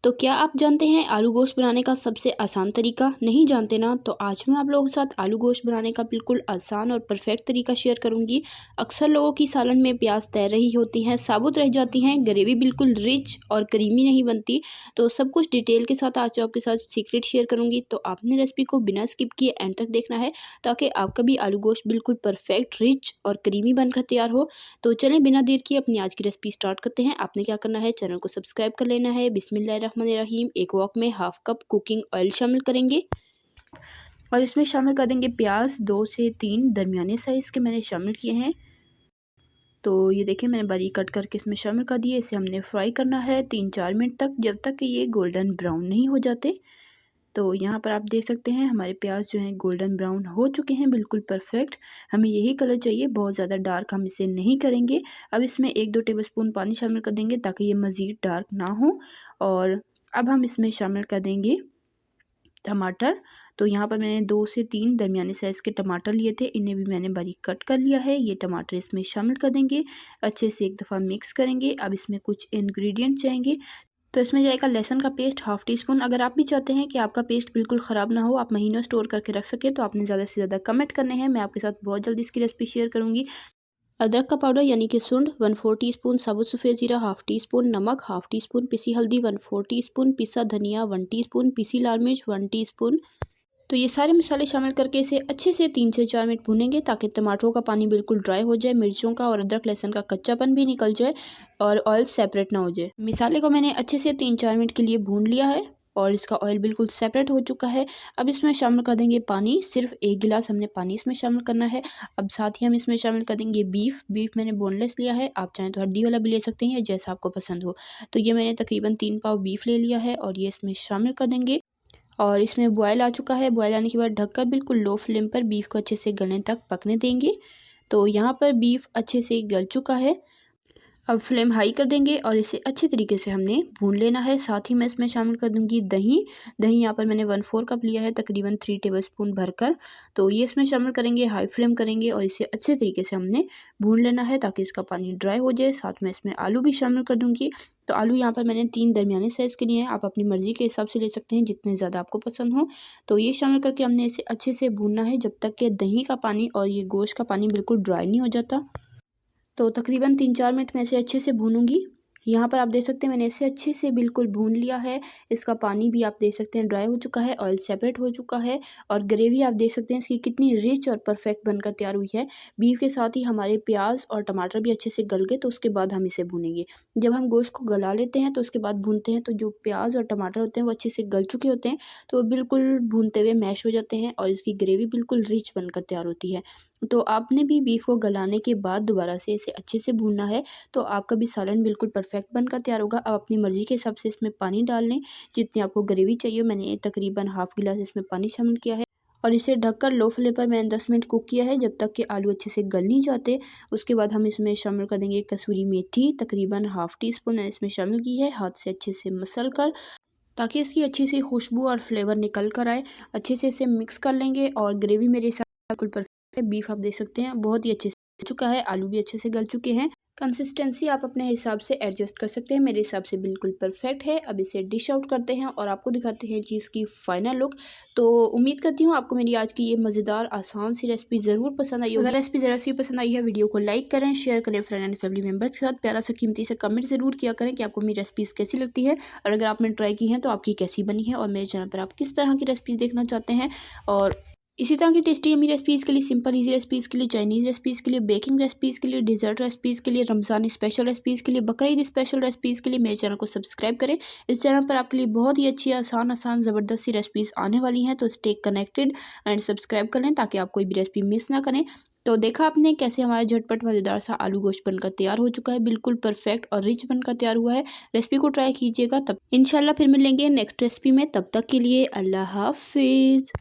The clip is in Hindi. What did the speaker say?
तो क्या आप जानते हैं आलू गोश्त बनाने का सबसे आसान तरीका? नहीं जानते ना, तो आज मैं आप लोगों के साथ आलू गोश्त बनाने का बिल्कुल आसान और परफेक्ट तरीका शेयर करूंगी। अक्सर लोगों की सालन में प्याज तैर रही होती हैं, साबुत रह जाती हैं, ग्रेवी बिल्कुल रिच और क्रीमी नहीं बनती। तो सब कुछ डिटेल के साथ आज आपके साथ सीक्रेट शेयर करूंगी, तो आपने रेसिपी को बिना स्किप किए एंड तक देखना है ताकि आपका भी आलू गोश्त बिल्कुल परफेक्ट, रिच और क्रीमी बनकर तैयार हो। तो चलें बिना देर किए अपनी आज की रेसिपी स्टार्ट करते हैं। आपने क्या करना है, चैनल को सब्सक्राइब कर लेना है। बिस्मिल्लाहिर्रहमानिर्रहीम। एक वॉक में हाफ कप कुकिंग ऑयल शामिल करेंगे और इसमें शामिल कर देंगे प्याज 2 से 3 दरमियाने साइज़ के मैंने शामिल किए हैं। तो ये देखिए मैंने बारीक कट करके इसमें शामिल कर दिए। इसे हमने फ्राई करना है 3-4 मिनट तक, जब तक कि ये गोल्डन ब्राउन नहीं हो जाते। तो यहाँ पर आप देख सकते हैं हमारे प्याज जो हैं गोल्डन ब्राउन हो चुके हैं, बिल्कुल परफेक्ट। हमें यही कलर चाहिए, बहुत ज़्यादा डार्क हम इसे नहीं करेंगे। अब इसमें 1-2 टेबलस्पून पानी शामिल कर देंगे ताकि ये मज़ीद डार्क ना हो। और अब हम इसमें शामिल कर देंगे टमाटर। तो यहाँ पर मैंने 2 से 3 दरमियाने साइज़ के टमाटर लिए थे, इन्हें भी मैंने बारीक कट कर लिया है। ये टमाटर इसमें शामिल कर देंगे, अच्छे से एक दफ़ा मिक्स करेंगे। अब इसमें कुछ इंग्रेडिएंट जाएंगे। तो इसमें जाएगा लहसुन का पेस्ट हाफ़ टी स्पून। अगर आप भी चाहते हैं कि आपका पेस्ट बिल्कुल ख़राब ना हो, आप महीनों स्टोर करके रख सकें, तो आपने ज़्यादा से ज़्यादा कमेंट करने हैं। मैं आपके साथ बहुत जल्दी इसकी रेसिपी शेयर करूँगी। अदरक का पाउडर यानी कि सुंड 1/4 टीस्पून, साबुत सफ़ेद जीरा हाफ़ टी स्पून, नमक हाफ़ टी स्पून, पिसी हल्दी 1/4 टीस्पून, पिसा धनिया 1 टीस्पून, पिसी लाल मिर्च 1 टीस्पून। तो ये सारे मसाले शामिल करके इसे अच्छे से 3 से 4 मिनट भूनेंगे ताकि टमाटरों का पानी बिल्कुल ड्राई हो जाए, मिर्चों का और अदरक लहसुन का कच्चापन भी निकल जाए और ऑयल सेपरेट ना हो जाए। मसाले को मैंने अच्छे से 3-4 मिनट के लिए भून लिया है और इसका ऑयल बिल्कुल सेपरेट हो चुका है। अब इसमें शामिल कर देंगे पानी, सिर्फ 1 गिलास हमने पानी इसमें शामिल करना है। अब साथ ही हम इसमें शामिल कर देंगे बीफ मैंने बोनलेस लिया है, आप चाहें तो हड्डी वाला भी ले सकते हैं या जैसा आपको पसंद हो। तो ये मैंने तकरीबन 3 पाव बीफ ले लिया है और ये इसमें शामिल कर देंगे। और इसमें बॉयल आ चुका है। बॉयल आने के बाद ढककर बिल्कुल लो फ्लेम पर बीफ को अच्छे से गलने तक पकने देंगे। तो यहाँ पर बीफ अच्छे से गल चुका है। अब फ्लेम हाई कर देंगे और इसे अच्छे तरीके से हमने भून लेना है। साथ ही मैं इसमें शामिल कर दूंगी दही। दही यहाँ पर मैंने 1/4 कप लिया है, तकरीबन 3 टेबलस्पून भरकर। तो ये इसमें शामिल करेंगे, हाई फ्लेम करेंगे और इसे अच्छे तरीके से हमने भून लेना है ताकि इसका पानी ड्राई हो जाए। साथ में इसमें आलू भी शामिल कर दूंगी। तो आलू यहाँ पर मैंने 3 दरमियाने साइज़ के लिए हैं, आप अपनी मर्ज़ी के हिसाब से ले सकते हैं जितने ज़्यादा आपको पसंद हो। तो ये शामिल करके हमने इसे अच्छे से भूनना है जब तक कि दही का पानी और ये गोश्त का पानी बिल्कुल ड्राई नहीं हो जाता। तो तकरीबन 3-4 मिनट में इसे अच्छे से भूनूंगी। यहाँ पर आप देख सकते हैं मैंने इसे अच्छे से बिल्कुल भून लिया है। इसका पानी भी आप देख सकते हैं ड्राई हो चुका है, ऑयल सेपरेट हो चुका है और ग्रेवी आप देख सकते हैं इसकी कितनी रिच और परफेक्ट बनकर तैयार हुई है। बीफ के साथ ही हमारे प्याज और टमाटर भी अच्छे से गल गए, तो उसके बाद हम इसे भूनेंगे। जब हम गोश्त को गला लेते हैं तो उसके बाद भूनते हैं, तो जो प्याज और टमाटर होते हैं वो अच्छे से गल चुके होते हैं, तो वो बिल्कुल भूनते हुए मैश हो जाते हैं और इसकी ग्रेवी बिल्कुल रिच बनकर तैयार होती है। तो आपने भी बीफ को गलाने के बाद दोबारा से इसे अच्छे से भूनना है, तो आपका भी सालन बिल्कुल परफेक्ट बनकर तैयार होगा। अब अपनी मर्ज़ी के हिसाब से इसमें पानी डाल लें, जितनी आपको ग्रेवी चाहिए। मैंने तकरीबन हाफ़ गिलास इसमें पानी शामिल किया है और इसे ढककर लो फ्लेम पर मैंने 10 मिनट कुक किया है, जब तक कि आलू अच्छे से गल नहीं जाते। उसके बाद हम इसमें शामिल कर देंगे कसूरी मेथी, तकरीबन हाफ़ टी स्पून मैंने इसमें शामिल की है, हाथ से अच्छे से मसल कर, ताकि इसकी अच्छी सी खुशबू और फ्लेवर निकल कर आए। अच्छे से इसे मिक्स कर लेंगे और ग्रेवी मेरे साथ बिल्कुल परफेक्ट है। बीफ आप देख सकते हैं बहुत ही अच्छे से गल चुका है, आलू भी अच्छे से गल चुके हैं। कंसिस्टेंसी आप अपने हिसाब से एडजस्ट कर सकते हैं, मेरे हिसाब से बिल्कुल परफेक्ट है। अब इसे डिश आउट करते हैं और आपको दिखाते हैं चीज़ की फाइनल लुक। तो उम्मीद करती हूँ आपको मेरी आज की ये मज़ेदार आसान सी रेसिपी ज़रूर पसंद आई होगी। अगर रेसिपी ज़रा सी पसंद आई है, वीडियो को लाइक करें, शेयर करें फ्रेंड एंड फैमिली मेम्बर्स के साथ। प्यारा सा कीमती से कमेंट ज़रूर किया करें कि आपको मेरी रेसिपीज़ कैसी लगती है और अगर आपने ट्राई की हैं तो आपकी कैसी बनी है और मेरे चैनल पर आप किस तरह की रेसिपीज़ देखना चाहते हैं। और इसी तरह की टेस्टी यम्मी रेसिपीज़ के लिए, सिंपल ईजी रेसिपीज़ के लिए, चाइनीज़ रेसिपीज़ के लिए, बेकिंग रेसिपीज़ के लिए, डिज़र्ट रेसिपीज़ के लिए, रमज़ान स्पेशल रेसिपीज़ के लिए, बकरीद स्पेशल रेसिपीज़ के लिए मेरे चैनल को सब्सक्राइब करें। इस चैनल पर आपके लिए बहुत ही अच्छी आसान ज़बरदस्त सी रेसिपीज़ आने वाली हैं, तो स्टे कनेक्टेड एंड सब्सक्राइब कर लें ताकि आप कोई भी रेसिपी मिस ना करें। तो देखा आपने कैसे हमारा झटपट मज़ेदार सा आलू गोश्त बनकर तैयार हो चुका है, बिल्कुल परफेक्ट और रिच बनकर तैयार हुआ है। रेसिपी को ट्राई कीजिएगा, तब इंशाल्लाह फिर मिलेंगे नेक्स्ट रेसिपी में। तब तक के लिए अल्लाह हाफिज़।